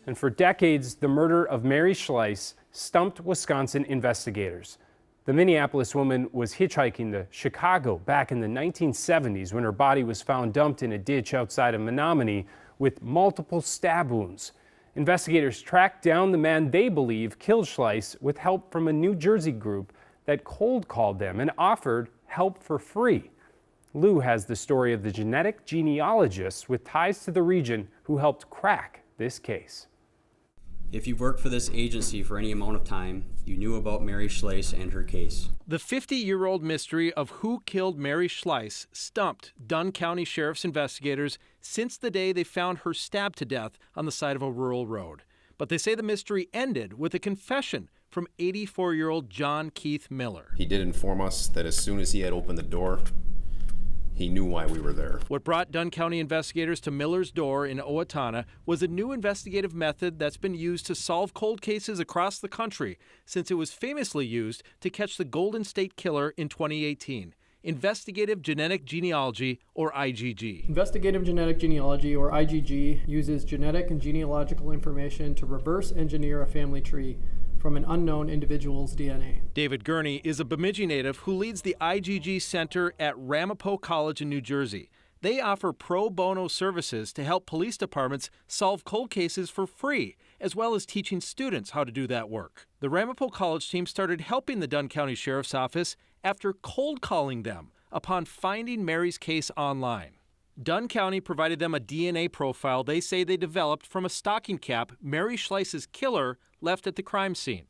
And for decades, the murder of Mary Schais stumped Wisconsin investigators. The Minneapolis woman was hitchhiking to Chicago back in the 1970s when her body was found dumped in a ditch outside of Menominee with multiple stab wounds. Investigators tracked down the man they believe killed Schais with help from a New Jersey group that cold called them and offered help for free. Lou has the story of the genetic genealogist with ties to the region who helped crack this case. If you've worked for this agency for any amount of time, you knew about Mary Schais and her case. The 50-year-old mystery of who killed Mary Schais stumped Dunn County Sheriff's investigators since the day they found her stabbed to death on the side of a rural road. But they say the mystery ended with a confession from 84-year-old John Keith Miller. He did inform us that as soon as he had opened the door, he knew why we were there. What brought Dunn County investigators to Miller's door in Owatonna was a new investigative method that's been used to solve cold cases across the country since it was famously used to catch the Golden State Killer in 2018. Investigative Genetic Genealogy, or IGG. Investigative Genetic Genealogy, or IGG, uses genetic and genealogical information to reverse engineer a family tree from an unknown individual's DNA. David Gurney is a Bemidji native who leads the IGG Center at Ramapo College in New Jersey. They offer pro bono services to help police departments solve cold cases for free, as well as teaching students how to do that work. The Ramapo College team started helping the Dunn County Sheriff's Office after cold calling them upon finding Mary's case online. Dunn County provided them a DNA profile they say they developed from a stocking cap Mary Schais' killer left at the crime scene.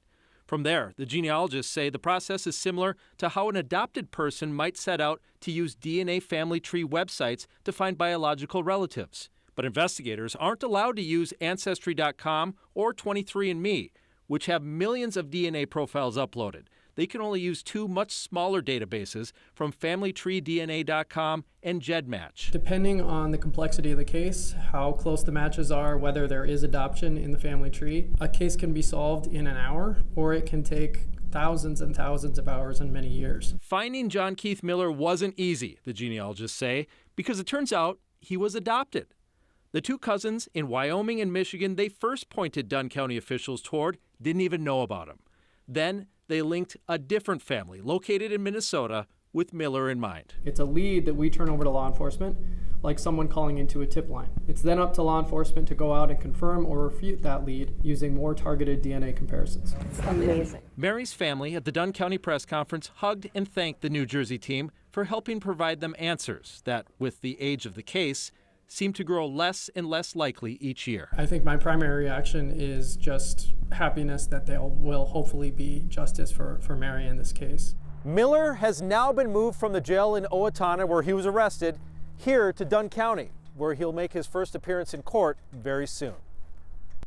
From there, the genealogists say the process is similar to how an adopted person might set out to use DNA family tree websites to find biological relatives. But investigators aren't allowed to use Ancestry.com or 23andMe, which have millions of DNA profiles uploaded. They can only use two much smaller databases from FamilyTreeDNA.com and GEDmatch. Depending on the complexity of the case, how close the matches are, whether there is adoption in the family tree, a case can be solved in an hour, or it can take thousands and thousands of hours and many years. Finding John Keith Miller wasn't easy, the genealogists say, because it turns out he was adopted. The two cousins in Wyoming and Michigan they first pointed Dunn County officials toward didn't even know about him. Then they linked a different family located in Minnesota with Miller in mind. It's a lead that we turn over to law enforcement, like someone calling into a tip line. It's then up to law enforcement to go out and confirm or refute that lead using more targeted DNA comparisons. It's amazing. Mary's family at the Dunn County press conference hugged and thanked the New Jersey team for helping provide them answers that, with the age of the case, seem to grow less and less likely each year. I think my primary reaction is just happiness that there will hopefully be justice for Mary in this case. Miller has now been moved from the jail in Owatonna, where he was arrested, here to Dunn County, where he'll make his first appearance in court very soon.